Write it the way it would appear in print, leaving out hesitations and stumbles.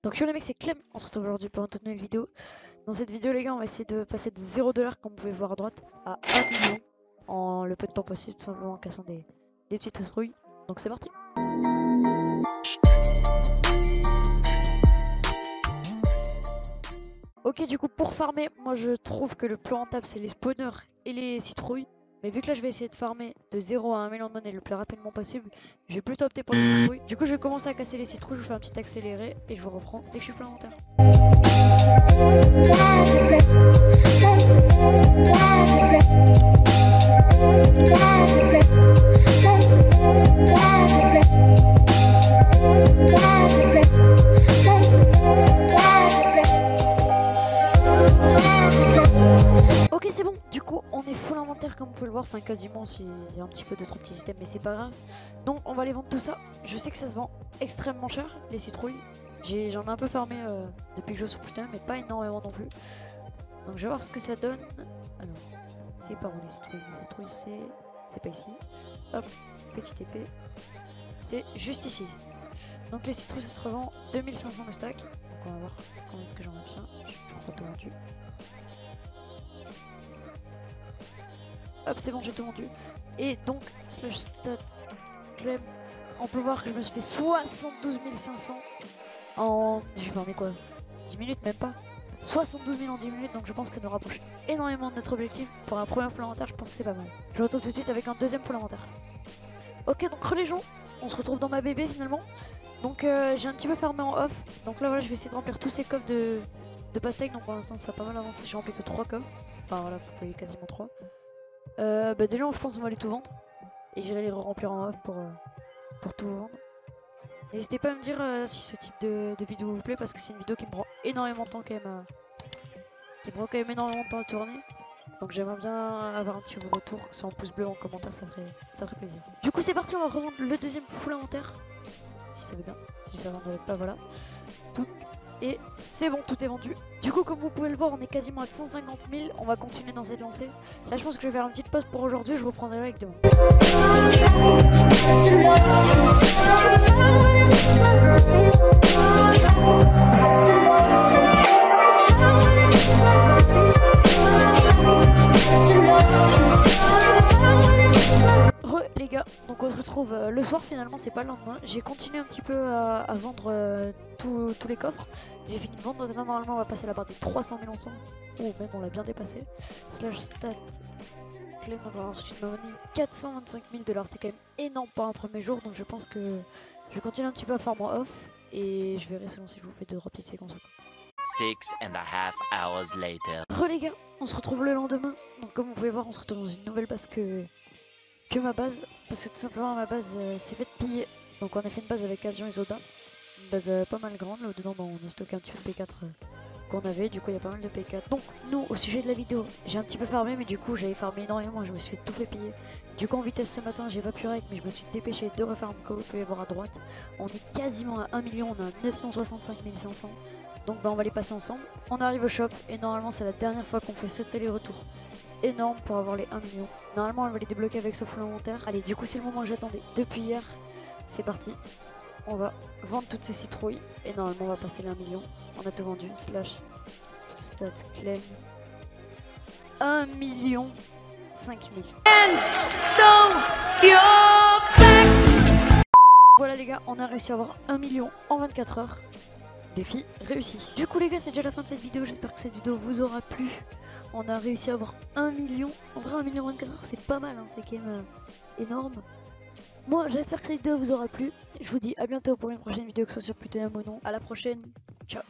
Donc yo les mecs, c'est Clem, on se retrouve aujourd'hui pour une toute nouvelle vidéo. Dans cette vidéo les gars, on va essayer de passer de 0 $, comme vous pouvez voir à droite, à 1 million en le peu de temps possible, tout simplement en cassant des petites trouilles. Donc c'est parti. Ok, du coup pour farmer, moi je trouve que le plus rentable c'est les spawners et les citrouilles. Mais vu que là je vais essayer de farmer de 0 à 1 million de monnaie le plus rapidement possible, je vais plutôt opter pour les citrouilles. Du coup je vais commencer à casser les citrouilles, je vous fais un petit accéléré et je vous reprends dès que je suis plein d'inventaire. Ok c'est bon, du coup on est full inventaire comme vous pouvez le voir, enfin quasiment s'il y a un petit peu de trop petits systèmes mais c'est pas grave. Donc on va aller vendre tout ça, je sais que ça se vend extrêmement cher les citrouilles. J'en ai un peu farmé depuis que je joue sur Putain mais pas énormément non plus. Donc je vais voir ce que ça donne. Alors c'est par où les citrouilles? Les citrouilles c'est pas ici. Hop, petite épée. C'est juste ici. Donc les citrouilles ça se revend 2500 le stack. Donc on va voir comment est-ce que j'en obtiens. Je crois tout vendu. Hop c'est bon j'ai tout vendu. Et donc slash stats Clem, on peut voir que je me suis fait 72 500 en... J'ai farmé quoi 10 minutes même pas. 72 000 en 10 minutes, donc je pense que ça nous rapproche énormément de notre objectif. Pour un premier full inventaire, je pense que c'est pas mal. Je me retrouve tout de suite avec un deuxième full inventaire. Ok, donc les gens, on se retrouve dans ma bébé finalement. Donc j'ai un petit peu farmé en off. Donc là voilà, je vais essayer de remplir tous ces coffres de pastèque. Donc pour l'instant ça a pas mal avancé, j'ai rempli que 3 coffres. Enfin voilà, vous voyez quasiment 3. Bah déjà je pense qu'on va aller tout vendre. Et j'irai les remplir en off pour tout vendre. N'hésitez pas à me dire si ce type de vidéo vous plaît, parce que c'est une vidéo qui me prend énormément de temps quand même. Énormément de temps à tourner. Donc j'aimerais bien avoir un petit retour, soit en pouce bleu ou en commentaire, ça ferait plaisir. Du coup c'est parti, on va revendre le deuxième full inventaire. Si ça veut bien, si ça vendrait pas, voilà. Tout. Et c'est bon, tout est vendu. Du coup comme vous pouvez le voir, on est quasiment à 150 000, on va continuer dans cette lancée. Là je pense que je vais faire une petite pause pour aujourd'hui, je reprendrai avec demain. Les gars, donc on se retrouve le soir, finalement c'est pas le lendemain. J'ai continué un petit peu à vendre tous les coffres. J'ai fini de vendre, normalement on va passer la barre des 300 000 ensemble. Ou même on l'a bien dépassé. Slash stat Clem, on va ensuite me donner 425 000 $, c'est quand même énorme pour un premier jour. Donc je pense que je vais continuer un petit peu à faire mon off. Et je verrai selon si je vous fais 2-3 petites séquences. 6.5 hours later. Les gars, on se retrouve le lendemain. Donc comme vous pouvez voir, on se retrouve dans une nouvelle base que ma base, parce que tout simplement ma base s'est faite piller. Donc on a fait une base avec Asian et Zoda, une base pas mal grande. Là dedans on a stocké un petit peu de P4 qu'on avait, du coup il y a pas mal de P4. Donc nous au sujet de la vidéo, j'ai un petit peu farmé, mais du coup j'avais farmé énormément, je me suis tout fait piller. Du coup en vitesse ce matin j'ai pas pu rec, mais je me suis dépêché de refarm comme vous pouvez voir à droite. On est quasiment à 1 million, on a 965 500. Donc bah on va les passer ensemble. On arrive au shop et normalement c'est la dernière fois qu'on fait sauter les retours. Énorme pour avoir les 1 million. Normalement on va les débloquer avec ce full inventaire. Allez, du coup c'est le moment que j'attendais depuis hier. C'est parti. On va vendre toutes ces citrouilles et normalement on va passer les 1 million. On a tout vendu. Slash stat Clem 1 million 5 000. Voilà les gars, on a réussi à avoir 1 million en 24 heures. Défi réussi. Du coup les gars, c'est déjà la fin de cette vidéo. J'espère que cette vidéo vous aura plu. On a réussi à avoir 1 million. En vrai 1 million en 24 heures c'est pas mal, hein. C'est quand même énorme. Moi j'espère que cette vidéo vous aura plu. Je vous dis à bientôt pour une prochaine vidéo, que ce soit sur Putain ou non. À la prochaine. Ciao.